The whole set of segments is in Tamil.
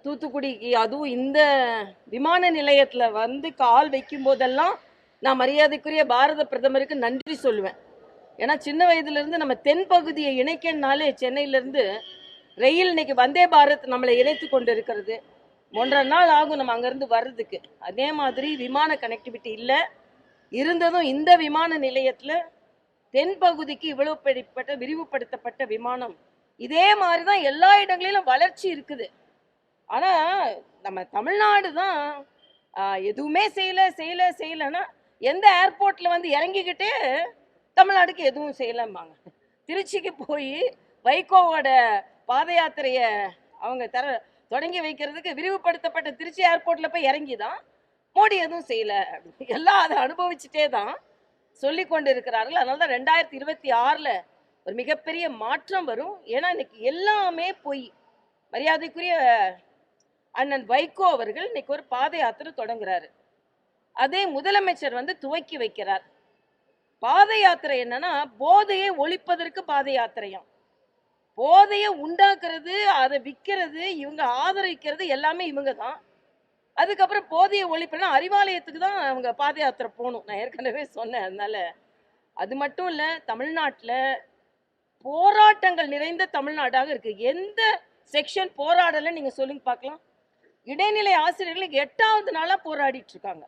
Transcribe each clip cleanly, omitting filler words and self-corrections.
தூத்துக்குடிக்கு அதுவும் இந்த விமான நிலையத்துல வந்து கால் வைக்கும் போதெல்லாம் நான் மரியாதைக்குரிய பாரத பிரதமருக்கு நன்றி சொல்லுவேன். ஏன்னா சின்ன வயதுல இருந்து நம்ம தென் பகுதியை இணைக்கனாலே சென்னையில இருந்து ரயில் இன்னைக்கு வந்தே பாரத் நம்மளை இணைத்து கொண்டு இருக்கிறது. 1.5 நாள் ஆகும் நம்ம அங்கிருந்து வர்றதுக்கு. அதே மாதிரி விமான கனெக்டிவிட்டி இல்லை இருந்ததும் இந்த விமான நிலையத்துல தென் பகுதிக்கு இவ்வளவு பெரியப்பட்ட விரிவுபடுத்தப்பட்ட விமானம் இதே மாதிரிதான் எல்லா இடங்களிலும் வளர்ச்சி இருக்குது. ஆனா நம்ம தமிழ்நாடு தான் எதுவுமே செய்யலைன்னா எந்த ஏர்போர்ட்ல வந்து இறங்கிக்கிட்டே தமிழ்நாடுக்கு எதுவும் செய்யலம்பாங்க. திருச்சிக்கு போய் வைகோவோட பாத யாத்திரைய அவங்க தொடங்கி வைக்கிறதுக்கு விரிவுபடுத்தப்பட்ட திருச்சி ஏர்போர்ட்ல போய் இறங்கிதான் மோடி எதுவும் செய்யல, எல்லாம் அதை அனுபவிச்சுட்டே தான் சொல்லி கொண்டு இருக்கிறார்கள். அதனாலதான் 2026ல ஒரு மிகப்பெரிய மாற்றம் வரும். ஏன்னா இன்னைக்கு எல்லாமே போய் மரியாதைக்குரிய அண்ணன் வைகோ அவர்கள் இன்னைக்கு ஒரு பாத யாத்திரை தொடங்குறாரு. அதே முதலமைச்சர் வந்து துவக்கி வைக்கிறார். பாத யாத்திரை என்னன்னா போதையை ஒழிப்பதற்கு பாத யாத்திரையாம். போதையை உண்டாக்குறது, அதை விற்கிறது, இவங்க ஆதரிக்கிறது எல்லாமே இவங்க தான். அதுக்கப்புறம் போதையை ஒழிப்புனா அறிவாலயத்துக்கு தான் அவங்க பாத யாத்திரை போகணும். நான் ஏற்கனவே சொன்னேன். அதனால அது மட்டும் இல்ல, தமிழ்நாட்டில் போராட்டங்கள் நிறைந்த தமிழ்நாடாக இருக்கு. எந்த செக்ஷன் போராடல நீங்க சொல்லுங்க பார்க்கலாம். இடைநிலை ஆசிரியர்களுக்கு 8வது நாளா போராடிட்டு இருக்காங்க.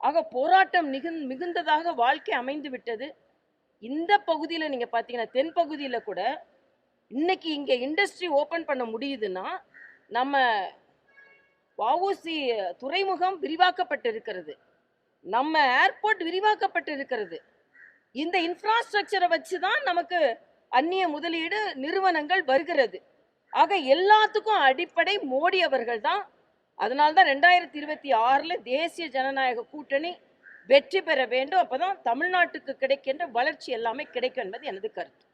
ஆக போராட்டம் மிகுந்ததாக வாழ்க்கை அமைந்து விட்டது. இந்த பகுதியில் நீங்க பாத்தீங்கன்னா தென் பகுதியில கூட இன்னைக்கு இங்க இண்டஸ்ட்ரி ஓபன் பண்ண முடியுதுன்னா நம்ம வஉசி துறைமுகம் விரிவாக்கப்பட்டு இருக்கிறது, நம்ம ஏர்போர்ட் விரிவாக்கப்பட்டு இருக்கிறது. இந்த இன்ஃப்ராஸ்ட்ரக்சரை வச்சுதான் நமக்கு அந்நிய முதலீடு நிறுவனங்கள் வருகிறது. ஆக எல்லாத்துக்கும் அடிப்படை மோடி அவர்கள் தான். அதனால்தான் 2026ல தேசிய ஜனநாயக கூட்டணி வெற்றி பெற வேண்டும். அப்பதான் தமிழ்நாட்டுக்கு கிடைக்கின்ற வளர்ச்சி எல்லாமே கிடைக்கும் என்பது எனது கருத்து.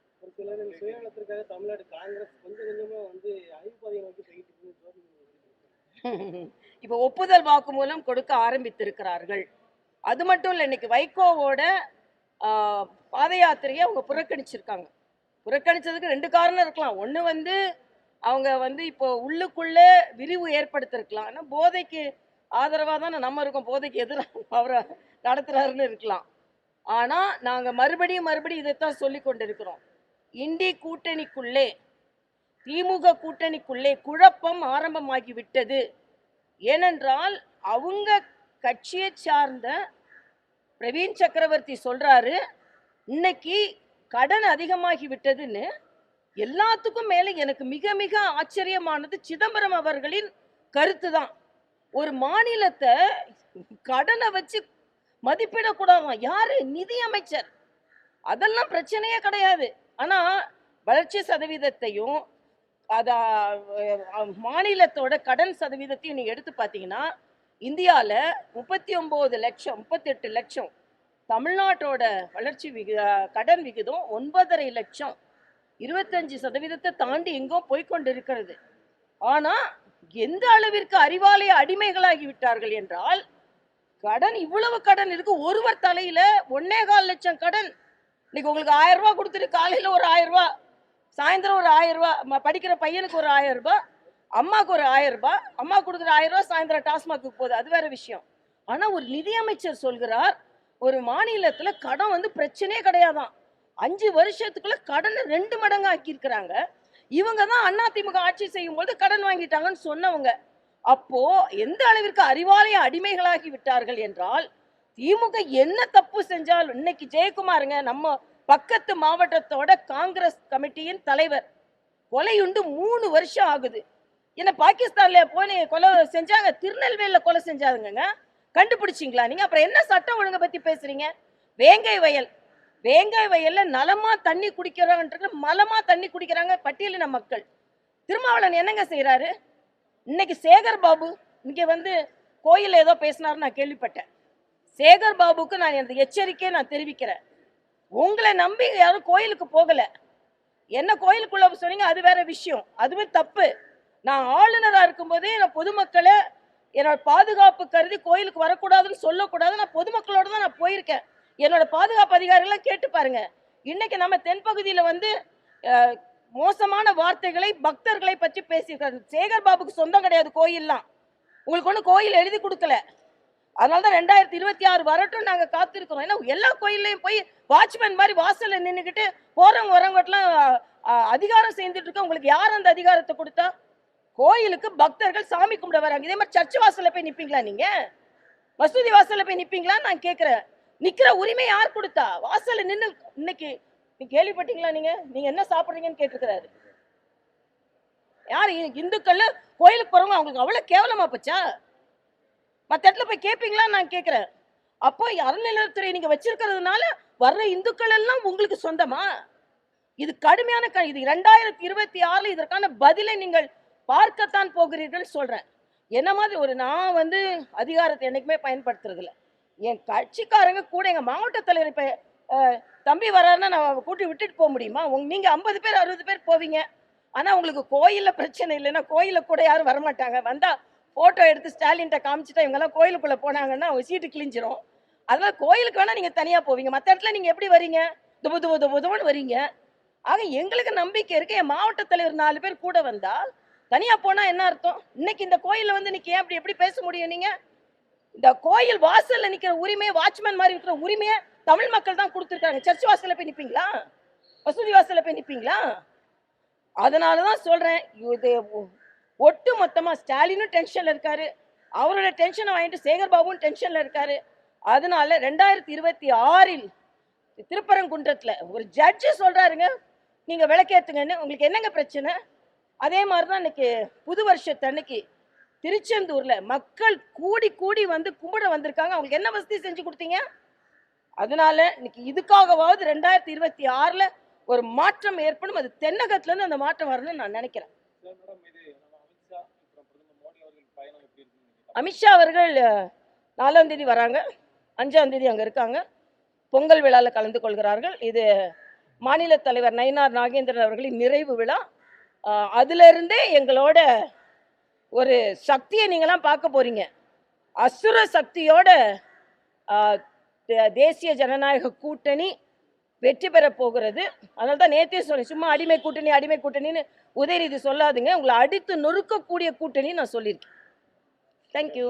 இப்ப ஒப்புதல் வாக்குமூலம் கொடுக்க ஆரம்பித்திருக்கிறார்கள். அது மட்டும் இல்ல, இன்னைக்கு வைகோவோட பாத யாத்திரையை அவங்க புறக்கணிச்சிருக்காங்க. புறக்கணிச்சதுக்கு 2 காரணம் இருக்கலாம். ஒண்ணு வந்து அவங்க வந்து இப்போ உள்ளுக்குள்ள விரிவு ஏற்படுத்திருக்கலாம். ஆனா போதைக்கு ஆதரவா தானே நம்ம இருக்கோம், போதைக்கு எதிராக அவரை நடத்துறாருன்னு இருக்கலாம். ஆனா நாங்க மறுபடியும் இதைத்தான் சொல்லி கொண்டிருக்கிறோம். இண்டி கூட்டணிக்குள்ளே, திமுக கூட்டணிக்குள்ளே குழப்பம் ஆரம்பமாகி விட்டது. ஏனென்றால் அவங்க கட்சியை சார்ந்த பிரவீன் சக்கரவர்த்தி சொல்றாரு இன்னைக்கு கடன் அதிகமாகி விட்டதுன்னு. எல்லாத்துக்கும் மேல எனக்கு மிக மிக ஆச்சரியமானது சிதம்பரம் அவர்களின் கருத்து தான். ஒரு மாநிலத்தை கடனை வச்சு மதிப்பிடக்கூடாதான். யாரு? நிதி அமைச்சர். அதெல்லாம் பிரச்சனையே கிடையாது. ஆனா வளர்ச்சி சதவீதத்தையும் மாநிலத்தோட கடன் சதவீதத்தையும் நீங்க எடுத்து பார்த்தீங்கன்னா இந்தியாவில் 39 லட்சம் 38 லட்சம், தமிழ்நாட்டோட வளர்ச்சி கடன் விகிதம் 9.5 லட்சம், 25% தாண்டி எங்கோ போய்கொண்டிருக்கிறது. ஆனா எந்த அளவிற்கு அறிவாலய அடிமைகளாகி விட்டார்கள் என்றால், கடன் இவ்வளவு கடன் இருக்கு. ஒருவர் தலையில 1.25 லட்சம் கடன். இன்னைக்கு உங்களுக்கு 1000 ரூபாய் கொடுத்துட்டு காலையில ஒரு 1000 ரூபாய், சாயந்தரம் ஒரு 1000 ரூபாய், படிக்கிற பையனுக்கு ஒரு 1000 ரூபாய், அம்மாவுக்கு ஒரு 1000 ரூபாய், அம்மா கொடுக்குற 1000 ரூபாய் சாயந்தரம் டாஸ்மாக்கு போகுது. அது வேற விஷயம். ஆனா ஒரு நிதியமைச்சர் சொல்கிறார் ஒரு மாநிலத்துல கடன் வந்து பிரச்சனையே கிடையாதான். 5 வருஷத்துக்குள்ள கடனை 2 மடங்கு ஆக்கி இருக்கிறாங்க. இவங்க தான் அதிமுக ஆட்சி செய்யும் போது கடன் வாங்கிட்டாங்கன்னு சொன்னவங்க. அப்போ எந்த அளவிற்கு அறிவாலய அடிமைகளாகி விட்டார்கள் என்றால், திமுக என்ன தப்பு செஞ்சாலும், இன்னைக்கு ஜெயக்குமாருங்க நம்ம பக்கத்து மாவட்டத்தோட காங்கிரஸ் கமிட்டியின் தலைவர், கொலையுண்டு 3 வருஷம் ஆகுது. என்ன பாகிஸ்தான்ல போய் கொலை செஞ்சாங்க, திருநெல்வேலியில கொலை செஞ்சாங்க, கண்டுபிடிச்சிங்களா நீங்க? அப்புறம் என்ன சட்டம் ஒழுங்கை பத்தி பேசுறீங்க? வேங்கை வயல்ல நலமா தண்ணி குடிக்கிறாங்க, மலமா தண்ணி குடிக்கிறாங்க பட்டியலின மக்கள். திருமாவளவன் என்னங்க செய்யறாரு? இன்னைக்கு சேகர் பாபு இங்க வந்து கோயில் ஏதோ பேசினாரு, நான் கேள்விப்பட்டேன். சேகர் பாபுக்கு நான் இந்த எச்சரிக்கையை நான் தெரிவிக்கிறேன். உங்களை நம்பி யாரும் கோயிலுக்கு போகல. என்ன கோயிலுக்குள்ள சொன்னீங்க அது வேற விஷயம், அதுவே தப்பு. நான் ஆளுநரா இருக்கும் போதே நான் பொதுமக்களை என்னோட பாதுகாப்பு கருதி கோயிலுக்கு வரக்கூடாதுன்னு சொல்லக்கூடாது. நான் பொதுமக்களோட தான் நான் போயிருக்கேன். என்னோட பாதுகாப்பு அதிகாரிகளை கேட்டு பாருங்க. இன்னைக்கு நம்ம தென்பகுதியில வந்து மோசமான வார்த்தைகளை பக்தர்களை பற்றி பேசியிருக்காரு. சேகர் பாபுக்கு சொந்தம் கிடையாது கோயில்லாம். உங்களுக்கு ஒன்றும் கோயில் எழுதி கொடுக்கல. அதனால தான் 2026 வரட்டும் நாங்க காத்திருக்கிறோம். ஏன்னா எல்லா கோயில்லையும் போய் வாட்ச்மேன் மாதிரி வாசல்ல நின்றுக்கிட்டு போறவங்க வரவங்கட்டெல்லாம் அதிகாரம் செய்துட்டு இருக்க. உங்களுக்கு யார் அந்த அதிகாரத்தை கொடுத்தா? கோயிலுக்கு பக்தர்கள் சாமி கும்பிட வராங்க. இதே மாதிரி சர்ச் வாசல்ல போய் நிப்பீங்களா? நீங்க மசூதி வாசல்ல போய் நிப்பீங்களா? நான் கேட்கிறேன். நிக்கிற உரிமை யார் கொடுத்தா? வாசல்ல நின்று இன்னைக்கு கேள்விப்பட்டீங்களா? நீங்க என்ன சாப்பிடுறீங்கன்னு கேட்டிருக்கிறாரு. யார்? இந்துக்கள் கோயிலுக்கு போறவங்க அவங்களுக்கு அவ்வளவு கேவலமா போச்சா? மற்ற இடத்துல போய் கேட்பீங்களா நான் கேட்கிறேன். அப்போ அறநிலையத்துறை நீங்க வச்சிருக்கிறதுனால வர்ற இந்துக்கள் எல்லாம் உங்களுக்கு சொந்தமா? இது கடுமையான இது 2026 இதற்கான பதிலை நீங்கள் பார்க்கத்தான் போகிறீர்கள் சொல்றேன். என்ன மாதிரி நான் அதிகாரத்தை என்னைக்குமே பயன்படுத்துறது இல்லை. என் கட்சிக்காரங்க கூட எங்க மாவட்ட தலைவர் இப்ப தம்பி வர்றாருன்னா நான் கூட்டி விட்டுட்டு போக முடியுமா? நீங்க 50 பேர் 60 பேர் போவீங்க. ஆனா உங்களுக்கு கோயில்ல பிரச்சனை இல்லைன்னா கோயில கூட யாரும் வரமாட்டாங்க. வந்தா போட்டோ எடுத்து ஸ்டாலின்ட்ட காமிச்சிட்டா இவங்கெல்லாம் கோயிலுக்குள்ள போனாங்கன்னா அவங்க சீட்டு கிழிஞ்சிரும். அதனால கோயிலுக்கு வேணா நீங்க தனியா போவீங்க. மற்ற இடத்துல நீங்க எப்படி வரீங்க? துபுதுபுதுபுதுன்னு வரீங்க. ஆக எங்களுக்கு நம்பிக்கை இருக்கு. என் மாவட்ட தலைவர் 4 பேர் கூட வந்தா தனியா போனா என்ன அர்த்தம்? இன்னைக்கு இந்த கோயில்ல நீங்க ஏன் எப்படி பேச முடியும்? நீங்க இந்த கோயில் வாசல்ல நிக்கிற உரிமையை வாட்ச்மேன் மாதிரி இருக்கிற உரிமையை தமிழ் மக்கள் தான் கொடுத்துருக்காங்க. சர்ச் வாசல்ல போய் நிப்பீங்களா? மசூதி வாசல்ல போய் நிப்பீங்களா? அதனாலதான் சொல்றேன், இது ஒட்டு மொத்தமா ஸ்டாலினும் டென்ஷன்ல இருக்காரு. அவரோட டென்ஷனை வாங்கிட்டு சேகர் பாபுவும் டென்ஷன்ல இருக்காரு. அதனால 2026 திருப்பரங்குன்றத்துல ஒரு ஜட்ஜு சொல்றாருங்க, நீங்க விளக்கேத்துங்கன்னு. உங்களுக்கு என்னங்க பிரச்சனை? அதே மாதிரிதான் இன்னைக்கு புது வருஷத்தன்னைக்கு திருச்செந்தூர்ல மக்கள் கூடி கூடி கும்பிட வந்திருக்காங்க. அவங்களுக்கு என்ன வசதி செஞ்சு கொடுத்தீங்க? அதனால இன்னைக்கு இதுக்காகவாவது 2026 ஒரு மாற்றம் ஏற்படும். அது தென்னகத்துல இருந்து அந்த மாற்றம் வரணும்னு நான் நினைக்கிறேன். அமித்ஷா அவர்கள் 4ஆம் தேதி வராங்க, 5ஆம் தேதி அங்க இருக்காங்க. பொங்கல் விழால கலந்து கொள்கிறார்கள். இது மாநில தலைவர் நயினார் நாகேந்திரன் அவர்களின் நிறைவு விழா. அதுல இருந்தே எங்களோட ஒரு சக்தியை நீங்களாம் பார்க்க போறீங்க. அசுர சக்தியோட தேசிய ஜனநாயக கூட்டணி வெற்றி பெற போகிறது. அதனால தான் நேத்தே சொன்னேன், சும்மா அடிமை கூட்டணின்னு உதயநிதி சொல்லாதுங்க, உங்களை அடித்து நொறுக்கக்கூடிய கூட்டணி நான் சொல்லியிருக்கேன். தேங்க்யூ.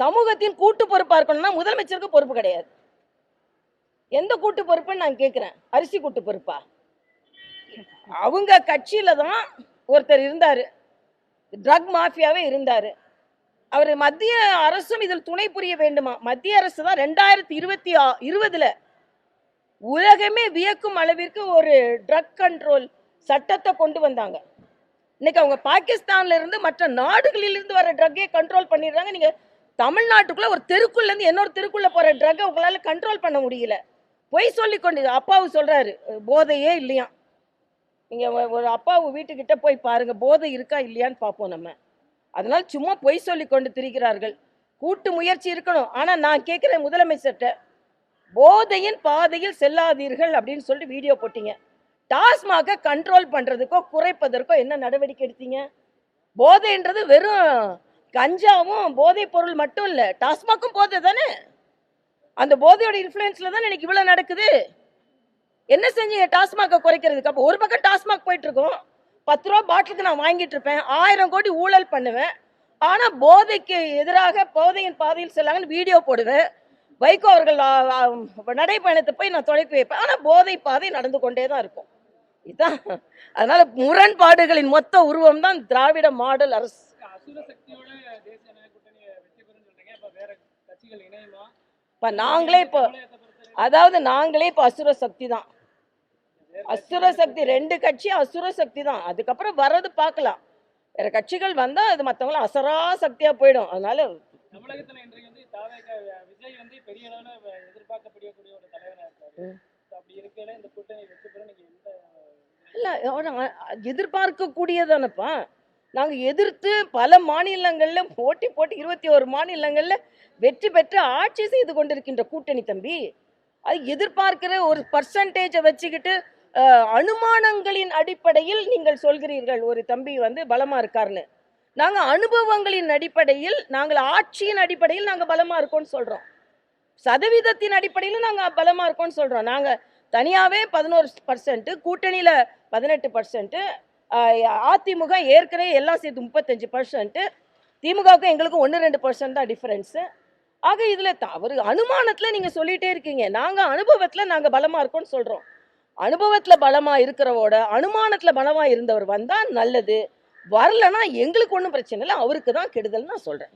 சமூகத்தின் கூட்டு பொறுப்பா இருக்கணும்னா முதலமைச்சருக்கு பொறுப்பு கிடையாது. எந்த கூட்டு பொறுப்புன்னு நான் கேட்கிறேன். அரிசி கூட்டு பொறுப்பா? அவங்க கட்சியில தான் ஒருத்தர் இருந்தாரு, ட்ரக் மாஃபியாவே இருந்தாரு. அவர் மத்திய அரசும் இதில் துணை புரிய வேண்டுமா? மத்திய அரசு தான் 2020 உலகமே வியக்கும் அளவிற்கு ஒரு ட்ரக் கண்ட்ரோல் சட்டத்தை கொண்டு வந்தாங்க. இன்னைக்கு அவங்க பாகிஸ்தான்ல இருந்து மற்ற நாடுகளிலிருந்து வர ட்ரக்கே கண்ட்ரோல் பண்ணிடுறாங்க. நீங்க தமிழ்நாட்டுக்குள்ள ஒரு தெருக்குள்ள இருந்து இன்னொரு தெருக்குள்ள போற ட்ரக்கை உங்களால கண்ட்ரோல் பண்ண முடியல. பொய் சொல்லி கொண்டு அப்பாவு சொல்றாரு போதையே இல்லையா. நீங்க ஒரு அப்பாவு வீட்டுக்கிட்ட போய் பாருங்க, போதை இருக்கா இல்லையான்னு பார்ப்போம் நம்ம. அதனால சும்மா பொய் சொல்லி கொண்டு திரிகிறார்கள். கூட்டு முயற்சி இருக்கணும். ஆனா நான் கேட்கிறேன் முதலமைச்சர்கிட்ட, போதையின் பாதையில் செல்லாதீர்கள் அப்படின்னு சொல்லிட்டு வீடியோ போட்டீங்க. டாஸ்மாக கண்ட்ரோல் பண்றதுக்கோ குறைப்பதற்கோ என்ன நடவடிக்கை எடுத்தீங்க? போதைன்றது வெறும் கஞ்சாவும் போதை பொருள் மட்டும் இல்ல, டாஸ்மாக்கும் போதை தானே. அந்த போதையோட இன்ஃப்ளூயன்ஸ்ல தான் எனக்கு இவ்வளவு நடக்குது. என்ன செஞ்சீங்க டாஸ்மாக குறைக்கிறதுக்கு? அப்போ ஒரு பக்கம் டாஸ்மாக் போயிட்டு இருக்கோம், 10 ரூபா பாட்டிலுக்கு நான் வாங்கிட்டு இருப்பேன், 1000 கோடி ஊழல் பண்ணுவேன். ஆனா போதைக்கு எதிராக போதையின் பாதையில் செல்லாங்கன்னு வீடியோ போடுவேன். வைகோ அவர்கள் நடைப்பயணத்தை போய் நான் தொடக்கி வைப்பேன். ஆனா போதை பாதை நடந்து கொண்டே தான் இருக்கும். இதுதான். அதனால முரண்பாடுகளின் மொத்த உருவம் தான் திராவிட மாடல் அரசு. நாங்களே இப்போ அசுர சக்தி தான். அசுர சக்தி 2 கட்சி அசுர சக்தி தான். அதுக்கப்புறம் வர்றது பார்க்கலாம். வேற கட்சிகள் வந்தா அது மற்றவங்கள அசரா சக்தியா போயிடும். அதனால தமிழகத்துல இன்றைக்கு விஜய் பெரிய அளவுல எதிர்பார்க்கக்கூடிய ஒரு தலைவரா இருக்காரு. அப்படி இருக்கையில இந்த கூட்டணி வெற்றி பெற நீங்க இல்ல எதிர்பார்க்க கூடியதானப்பா. நாங்க எதிர்த்து பல மாநிலங்கள்ல போட்டி 21 மாநிலங்கள்ல வெற்றி பெற்று ஆட்சி செய்து கொண்டிருக்கின்ற கூட்டணி தம்பி. அது எதிர்பார்க்கிற ஒரு பர்சன்டேஜை வச்சுக்கிட்டு அனுமானங்களின் அடிப்படையில் நீங்கள் சொல்கிறீர்கள் ஒரு தம்பி பலமா இருக்காருன்னு. நாங்க அனுபவங்களின் அடிப்படையில், நாங்கள் ஆட்சியின் அடிப்படையில் நாங்க பலமா இருக்கோம்னு சொல்றோம். சதவீதத்தின் அடிப்படையில் நாங்கள் பலமாக இருக்கோம்னு சொல்கிறோம். நாங்கள் தனியாகவே 11%, கூட்டணியில் 18%, அதிமுக ஏற்கனவே எல்லாம் சேர்த்து 35%, திமுகவுக்கு எங்களுக்கும் 1-2% தான் டிஃபரன்ஸு. ஆக இதில் அவர் அனுமானத்தில் நீங்கள் சொல்லிகிட்டே இருக்கீங்க. நாங்கள் அனுபவத்தில் நாங்கள் பலமாக இருக்கோம்னு சொல்கிறோம். அனுபவத்தில் பலமாக இருக்கிறவோட அனுமானத்தில் பலமாக இருந்தவர் வந்தால் நல்லது, வரலன்னா எங்களுக்கு ஒன்றும் பிரச்சனை இல்லை, அவருக்கு தான் கெடுதல் நான் சொல்கிறேன்.